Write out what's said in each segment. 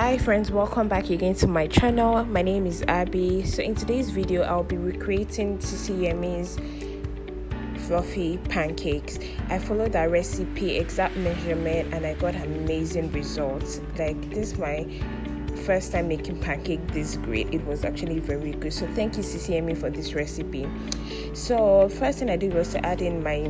Hi friends, welcome back again to my channel. My name is Abby. So in today's video I'll be recreating SISI YEMMIE'S fluffy pancakes. I followed that recipe, exact measurement, and I got amazing results. Like, this is my first time making pancake this great. It was actually very good. So thank you SISI YEMMIE for this recipe. So first thing I did was to add in my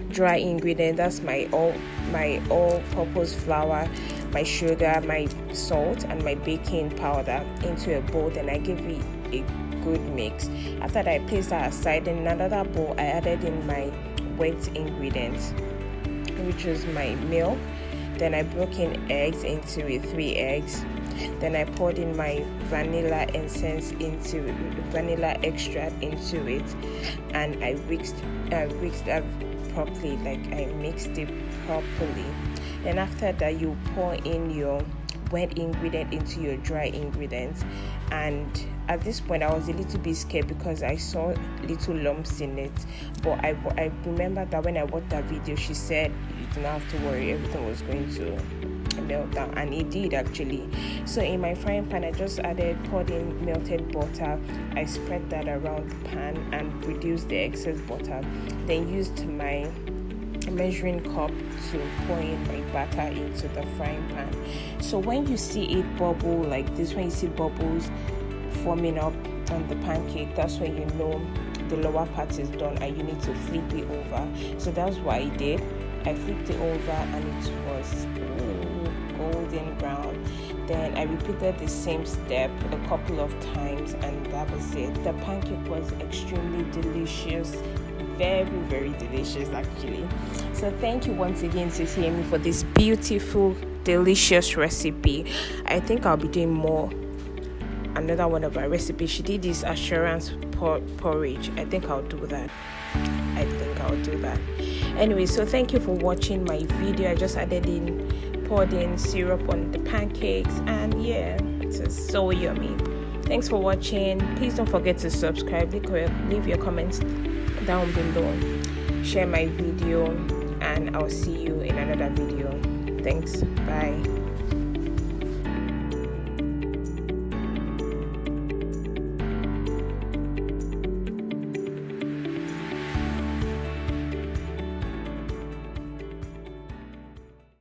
dry ingredient. That's my all-purpose flour, my sugar, my salt, and my baking powder into a bowl. Then I give it a good mix. After that, I placed that aside. In another bowl, I added in my wet ingredients, which was my milk. Then I broke in eggs into it, 3 eggs. Then I poured in my vanilla essence into it, vanilla extract into it, and I whisked that properly. Like, I mixed it properly. Then after that, you pour in your wet ingredient into your dry ingredients. And at this point I was a little bit scared because I saw little lumps in it, but I remember that when I watched that video, she said you didn't have to worry, everything was going to melt down, and it did actually. So in my frying pan, I just poured in melted butter. I spread that around the pan and reduced the excess butter, then used my measuring cup to pour in my butter into the frying pan. So when you see it bubble like this, when you see bubbles forming up on the pancake, that's when you know the lower part is done and you need to flip it over. So that's what I did. I flipped it over and it was golden brown. Then I repeated the same step a couple of times, and that was it. The pancake was extremely delicious, very delicious actually. So thank you once again SISI YEMMIE for this beautiful, delicious recipe. I think I'll be doing another one of her recipes. She did this assurance porridge. I think I'll do that. Anyway, so thank you for watching my video. I just poured in syrup on the pancakes, and yeah, it's so yummy. Thanks for watching. Please don't forget to subscribe, leave your comments down below, share my video, and I'll see you in another video. Thanks, bye.